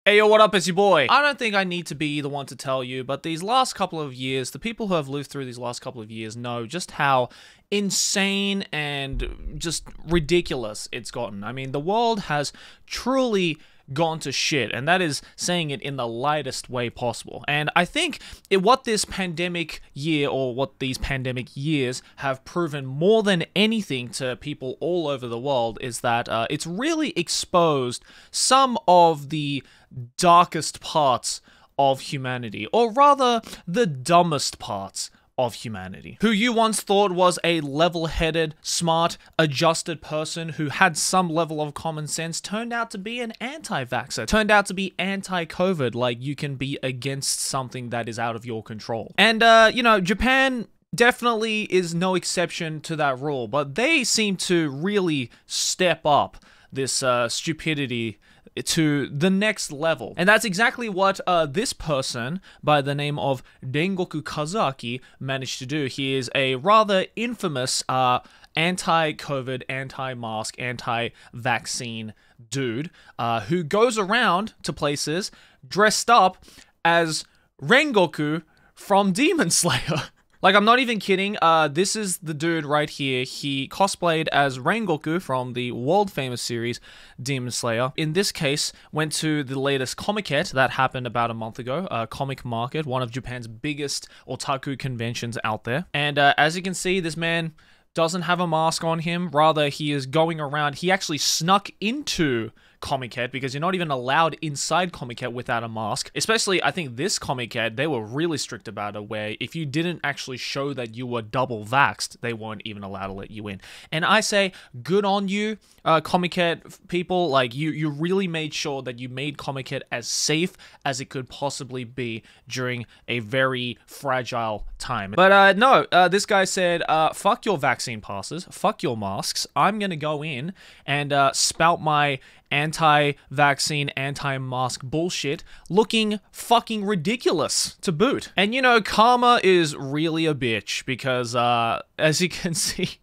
Hey yo, what up, it's your boy. I don't think I need to be the one to tell you, but these last couple of years, the people who have lived through these last couple of years know just how insane and just ridiculous it's gotten. I mean, the world has truly gone to shit, and that is saying it in the lightest way possible. And I think what this pandemic year, or what these pandemic years have proven more than anything to people all over the world, is that it's really exposed some of the darkest parts of humanity, or rather the dumbest parts of humanity. Who you once thought was a level-headed, smart, adjusted person who had some level of common sense turned out to be an anti-vaxxer, turned out to be anti-COVID, like you can be against something that is out of your control. And, you know, Japan definitely is no exception to that rule, but they seem to really step up this stupidity to the next level. And that's exactly what this person by the name of Rengoku Kazuaki managed to do. He is a rather infamous anti-COVID, anti-mask, anti-vaccine dude who goes around to places dressed up as Rengoku from Demon Slayer. Like, I'm not even kidding, this is the dude right here. He cosplayed as Rengoku from the world-famous series Demon Slayer. In this case, went to the latest Comiket that happened about a month ago, Comic Market, one of Japan's biggest otaku conventions out there. And as you can see, this man doesn't have a mask on him. Rather, he is going around. He actually snuck into Comiket, because you're not even allowed inside Comiket without a mask. Especially, I think this Comiket, they were really strict about it, where if you didn't actually show that you were double vaxxed, they weren't even allowed to let you in. And I say, good on you, Comiket people. Like, you really made sure that you made Comiket as safe as it could possibly be during a very fragile time. But no, this guy said, fuck your vaccine passes, fuck your masks. I'm gonna go in and spout my anti-vaccine, anti-mask bullshit, looking fucking ridiculous to boot. And you know, karma is really a bitch, because as you can see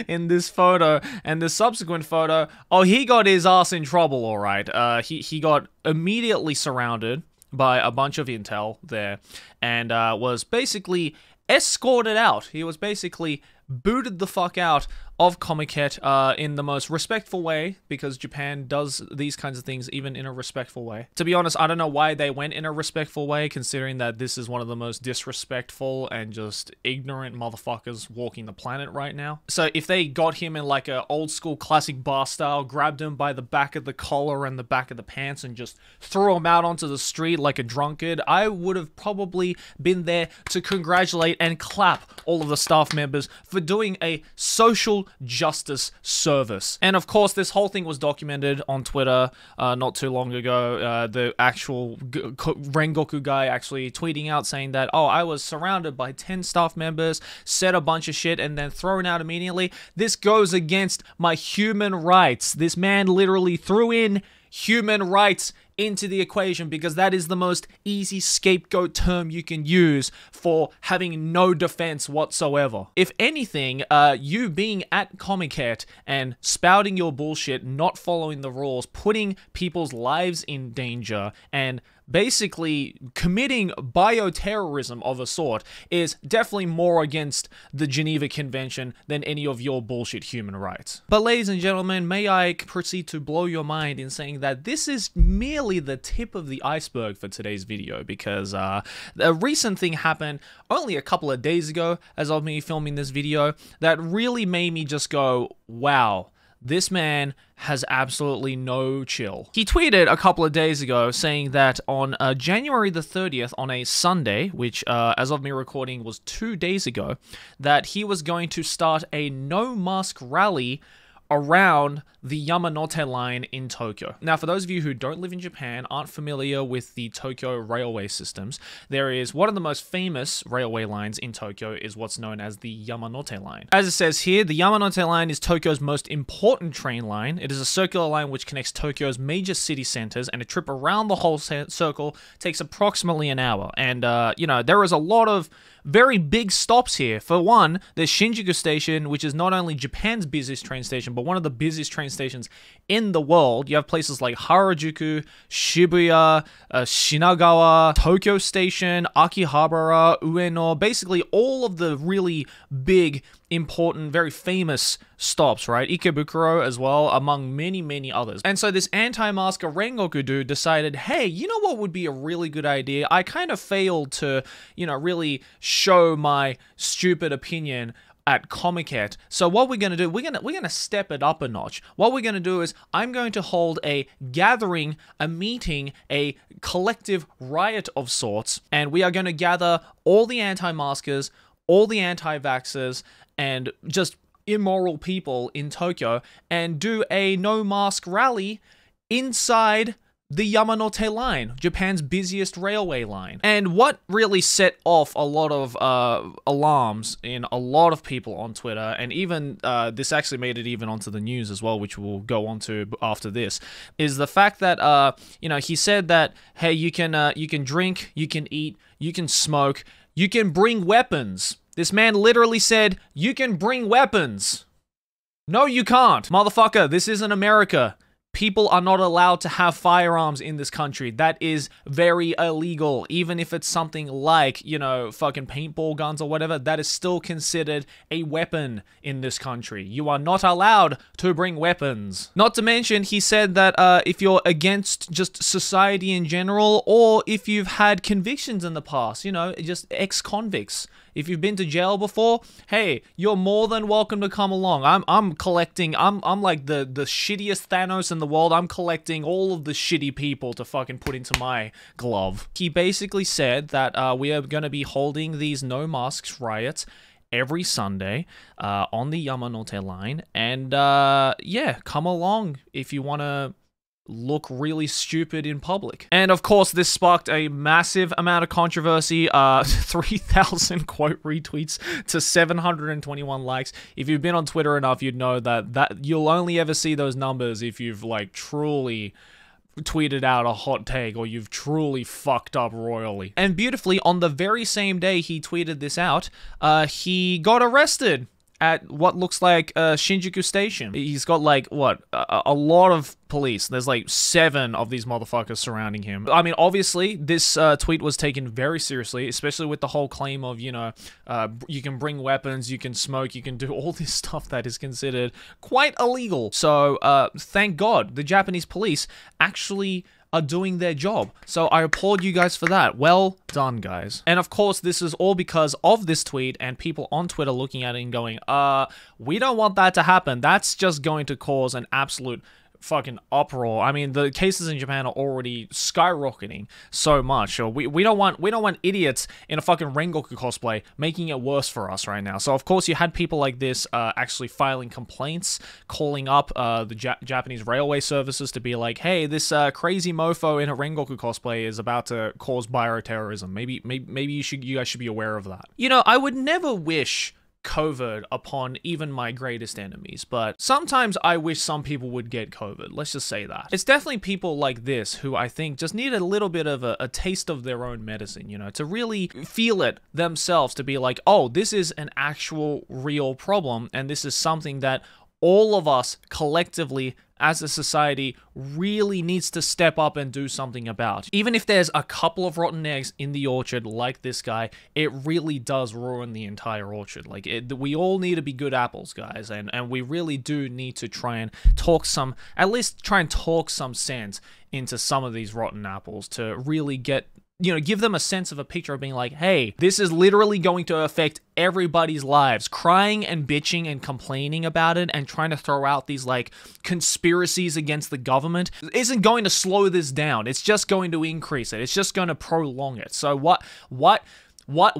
in this photo and the subsequent photo, oh, he got his ass in trouble, alright. He got immediately surrounded by a bunch of intel there, and was basically escorted out. He was basically booted the fuck out of Comiket in the most respectful way, because Japan does these kinds of things even in a respectful way. To be honest, I don't know why they went in a respectful way, considering that this is one of the most disrespectful and just ignorant motherfuckers walking the planet right now. So if they got him in like a old school classic bar style, grabbed him by the back of the collar and the back of the pants and just threw him out onto the street like a drunkard, I would have probably been there to congratulate and clap all of the staff members for doing a social justice service. And of course, this whole thing was documented on Twitter not too long ago. The actual Rengoku guy actually tweeting out saying that, oh, I was surrounded by 10 staff members, said a bunch of shit, and then thrown out immediately. This goes against my human rights. This man literally threw in human rights into the equation, because that is the most easy scapegoat term you can use for having no defense whatsoever. If anything, you being at Comiket and spouting your bullshit, not following the rules, putting people's lives in danger, and basically committing bioterrorism of a sort is definitely more against the Geneva Convention than any of your bullshit human rights. But ladies and gentlemen, may I proceed to blow your mind in saying that this is merely the tip of the iceberg for today's video, because a recent thing happened only a couple of days ago as of me filming this video that really made me just go, wow, this man has absolutely no chill. He tweeted a couple of days ago saying that on January the 30th, on a Sunday, which as of me recording was 2 days ago, that he was going to start a no-mask rally around the Yamanote line in Tokyo. Now, for those of you who don't live in Japan, aren't familiar with the Tokyo railway systems, there is one of the most famous railway lines in Tokyo is what's known as the Yamanote line. As it says here, the Yamanote line is Tokyo's most important train line. It is a circular line which connects Tokyo's major city centers, and a trip around the whole circle takes approximately an hour. And, you know, there is a lot of very big stops here. For one, there's Shinjuku Station, which is not only Japan's busiest train station, but one of the busiest train stations in the world. You have places like Harajuku, Shibuya, Shinagawa, Tokyo Station, Akihabara, Ueno, basically all of the really big, important, very famous stops, right? Ikebukuro as well, among many, many others. And so this anti-masker Rengoku dude decided, hey, you know what would be a really good idea? I kind of failed to, really show my stupid opinion at Comiket. So what we're going to do, we're going to step it up a notch. What we're going to do is I'm going to hold a gathering, a meeting, a collective riot of sorts, and we are going to gather all the anti-maskers, all the anti-vaxxers, and just immoral people in Tokyo, and do a no-mask rally inside the Yamanote line, Japan's busiest railway line. And what really set off a lot of alarms in a lot of people on Twitter, and even this actually made it even onto the news as well, which we'll go on to after this, is the fact that he said that, hey, you can drink, you can eat, you can smoke, you can bring weapons. This man literally said, you can bring weapons. No, you can't. Motherfucker, this isn't America. People are not allowed to have firearms in this country. That is very illegal. Even if it's something like, fucking paintball guns or whatever, that is still considered a weapon in this country. You are not allowed to bring weapons. Not to mention, he said that if you're against just society in general, or if you've had convictions in the past, just ex-convicts, if you've been to jail before, hey, you're more than welcome to come along. I'm collecting, I'm like the shittiest Thanos in the world. I'm collecting all of the shitty people to fucking put into my glove. He basically said that we are going to be holding these no masks riots every Sunday on the Yamanote line, and yeah, come along if you want to look really stupid in public. And of course, this sparked a massive amount of controversy, 3,000 quote retweets to 721 likes. If you've been on Twitter enough, you'd know that you'll only ever see those numbers if you've like truly tweeted out a hot take, or you've truly fucked up royally. And beautifully, on the very same day he tweeted this out, he got arrested at what looks like Shinjuku Station. He's got like, what, a lot of police. There's like 7 of these motherfuckers surrounding him. I mean, obviously, this tweet was taken very seriously, especially with the whole claim of, you can bring weapons, you can smoke, you can do all this stuff that is considered quite illegal. So, thank God, the Japanese police actually are doing their job. So I applaud you guys for that. Well done, guys. And of course, this is all because of this tweet and people on Twitter looking at it and going, we don't want that to happen. That's just going to cause an absolute fucking uproar. I mean, the cases in Japan are already skyrocketing so much. So we don't want idiots in a fucking Rengoku cosplay making it worse for us right now. So of course you had people like this actually filing complaints, calling up the Japanese railway services to be like, hey, this crazy mofo in a Rengoku cosplay is about to cause bioterrorism. Maybe you guys should be aware of that. I would never wish COVID upon even my greatest enemies, but sometimes I wish some people would get COVID. Let's just say that. It's definitely people like this who I think just need a little bit of a taste of their own medicine, to really feel it themselves, to be like, oh, this is an actual real problem, and this is something that all of us collectively as a society really needs to step up and do something about. Even if there's a couple of rotten eggs in the orchard like this guy, it really does ruin the entire orchard. Like, we all need to be good apples, guys, and we really do need to try and at least try and talk some sense into some of these rotten apples to really get, give them a sense of a picture of being like, hey, this is literally going to affect everybody's lives. Crying and bitching and complaining about it and trying to throw out these like conspiracies against the government isn't going to slow this down. It's just going to increase it. It's just going to prolong it. So why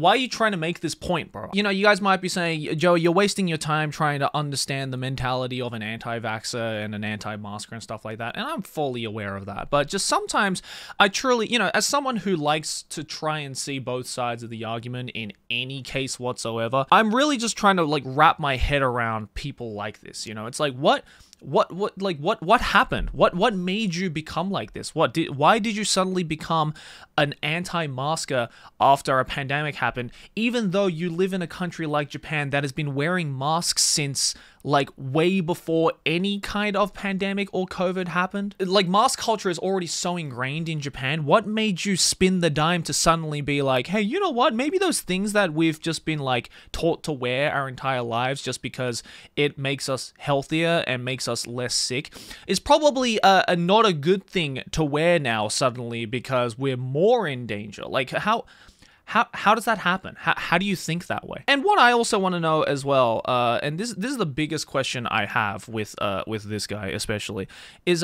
are you trying to make this point, bro? You guys might be saying, Joe, you're wasting your time trying to understand the mentality of an anti-vaxxer and an anti-masker and stuff like that, and I'm fully aware of that. But just sometimes I truly, as someone who likes to try and see both sides of the argument in any case whatsoever, I'm really just trying to like wrap my head around people like this. It's like, what happened? What made you become like this? Why did you suddenly become an anti-masker after a pandemic happened, even though you live in a country like Japan that has been wearing masks since like way before any kind of pandemic or COVID happened. Like, mask culture is already so ingrained in Japan. What made you spin the dime to suddenly be like, hey, you know what? Maybe those things that we've just been like taught to wear our entire lives just because it makes us healthier and makes us less sick is probably not a good thing to wear now suddenly because we're more in danger. Like, how does that happen? How do you think that way? And what I also want to know as well, and this is the biggest question I have with this guy especially, is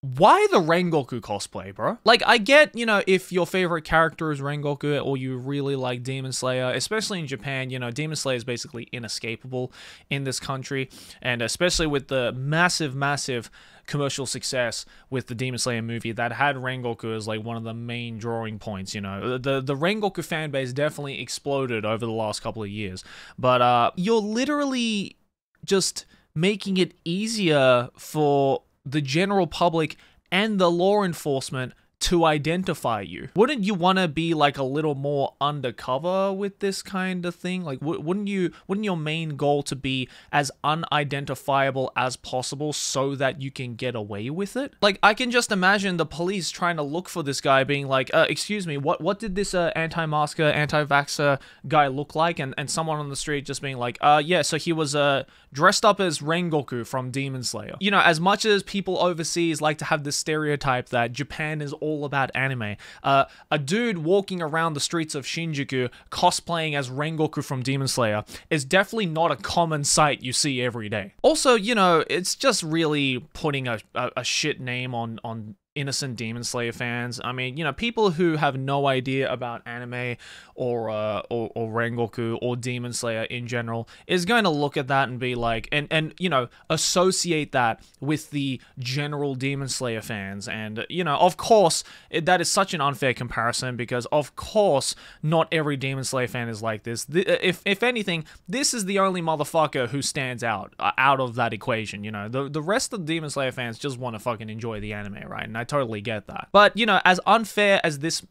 why the Rengoku cosplay, bro? Like, I get, you know, if your favorite character is Rengoku or you really like Demon Slayer, especially in Japan, you know, Demon Slayer is basically inescapable in this country, and especially with the massive commercial success with the Demon Slayer movie that had Rengoku as like one of the main drawing points, you know. The Rengoku fan base definitely exploded over the last couple of years, but you're literally just making it easier for the general public and the law enforcement to identify you. Wouldn't you want to be like a little more undercover with this kind of thing? Like, wouldn't your main goal to be as unidentifiable as possible so that you can get away with it? Like, I can just imagine the police trying to look for this guy being like, excuse me, what did this anti-masker, anti-vaxxer guy look like? And someone on the street just being like, yeah, so he was dressed up as Rengoku from Demon Slayer. You know, as much as people overseas like to have this stereotype that Japan is all about anime, a dude walking around the streets of Shinjuku cosplaying as Rengoku from Demon Slayer is definitely not a common sight you see every day. Also, you know, it's just really putting a shit name on innocent Demon Slayer fans. I mean, you know, people who have no idea about anime or Rengoku or Demon Slayer in general is going to look at that and be like, and you know, associate that with the general Demon Slayer fans. And, you know, of course, that is such an unfair comparison because, of course, not every Demon Slayer fan is like this. If anything, this is the only motherfucker who stands out of that equation, you know. The rest of the Demon Slayer fans just want to fucking enjoy the anime, right? And I totally get that. But, you know, as unfair as this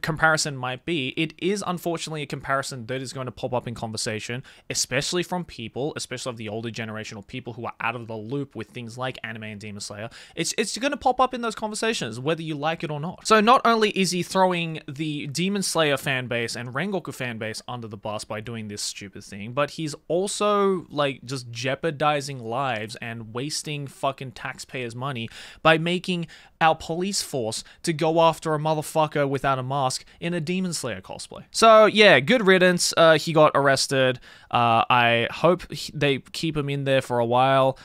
comparison might be, it is unfortunately a comparison that is going to pop up in conversation, especially from people, especially of the older generation or people who are out of the loop with things like anime and Demon Slayer. It's going to pop up in those conversations, whether you like it or not. So not only is he throwing the Demon Slayer fan base and Rengoku fan base under the bus by doing this stupid thing, but he's also, like, just jeopardizing lives and wasting fucking taxpayers' money by making our police force to go after a motherfucker without a mask in a Demon Slayer cosplay. So yeah, good riddance. He got arrested. I hope they keep him in there for a while.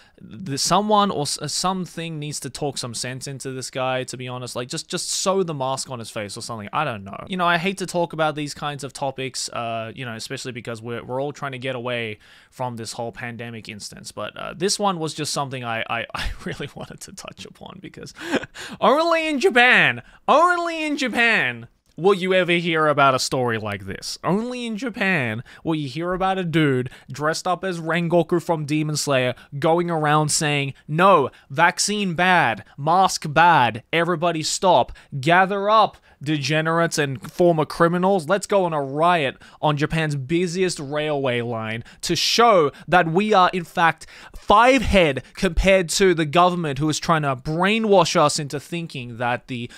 Someone or something needs to talk some sense into this guy, to be honest. Like, just sew the mask on his face or something. I don't know. You know, I hate to talk about these kinds of topics, you know, especially because we're all trying to get away from this whole pandemic instance. But this one was just something I really wanted to touch upon because only in Japan will you ever hear about a story like this. Only in Japan will you hear about a dude dressed up as Rengoku from Demon Slayer going around saying, no, vaccine bad, mask bad, everybody stop, gather up, degenerates and former criminals, let's go on a riot on Japan's busiest railway line to show that we are in fact five head compared to the government who is trying to brainwash us into thinking that the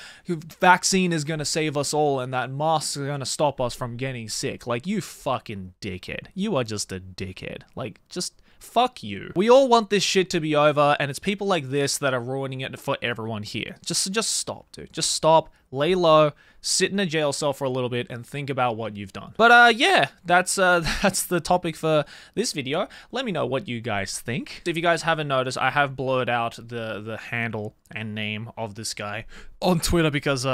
vaccine is going to save us all and that masks are going to stop us from getting sick. Like, you fucking dickhead. You are just a dickhead. Like, just fuck you. We all want this shit to be over, and it's people like this that are ruining it for everyone here. Just stop, dude. Just stop, lay low, sit in a jail cell for a little bit, and think about what you've done. But yeah, that's the topic for this video. Let me know what you guys think. If you guys haven't noticed, I have blurred out the handle and name of this guy on Twitter because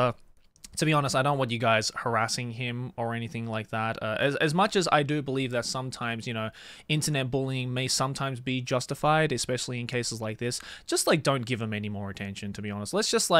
to be honest, I don't want you guys harassing him or anything like that. As much as I do believe that sometimes, you know, internet bullying may sometimes be justified, especially in cases like this, just like don't give him any more attention, to be honest. Let's just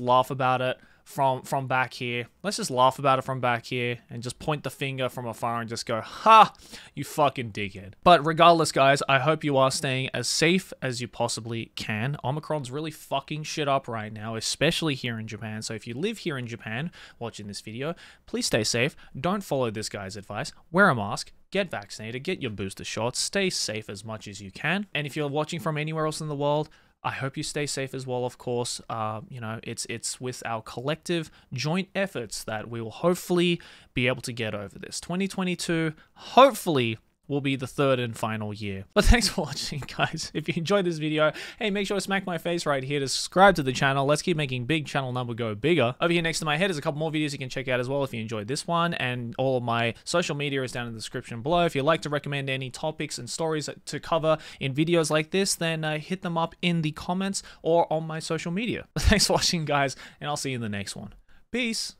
laugh about it, from back here. Let's just laugh about it from back here and just point the finger from afar and just go, ha, you fucking dickhead. But regardless, guys, I hope you are staying as safe as you possibly can. Omicron's really fucking shit up right now, especially here in Japan. So if you live here in Japan watching this video, please stay safe. Don't follow this guy's advice. Wear a mask. Get vaccinated. Get your booster shots. Stay safe as much as you can. And if you're watching from anywhere else in the world, I hope you stay safe as well, of course. You know, it's with our collective joint efforts that we will hopefully be able to get over this. 2022, hopefully, will be the third and final year. But thanks for watching, guys. If you enjoyed this video, hey, make sure to smack my face right here to subscribe to the channel. Let's keep making big channel number go bigger. Over here next to my head is a couple more videos you can check out as well if you enjoyed this one, and all of my social media is down in the description below. If you'd like to recommend any topics and stories to cover in videos like this, then hit them up in the comments or on my social media. Thanks for watching, guys, and I'll see you in the next one. Peace.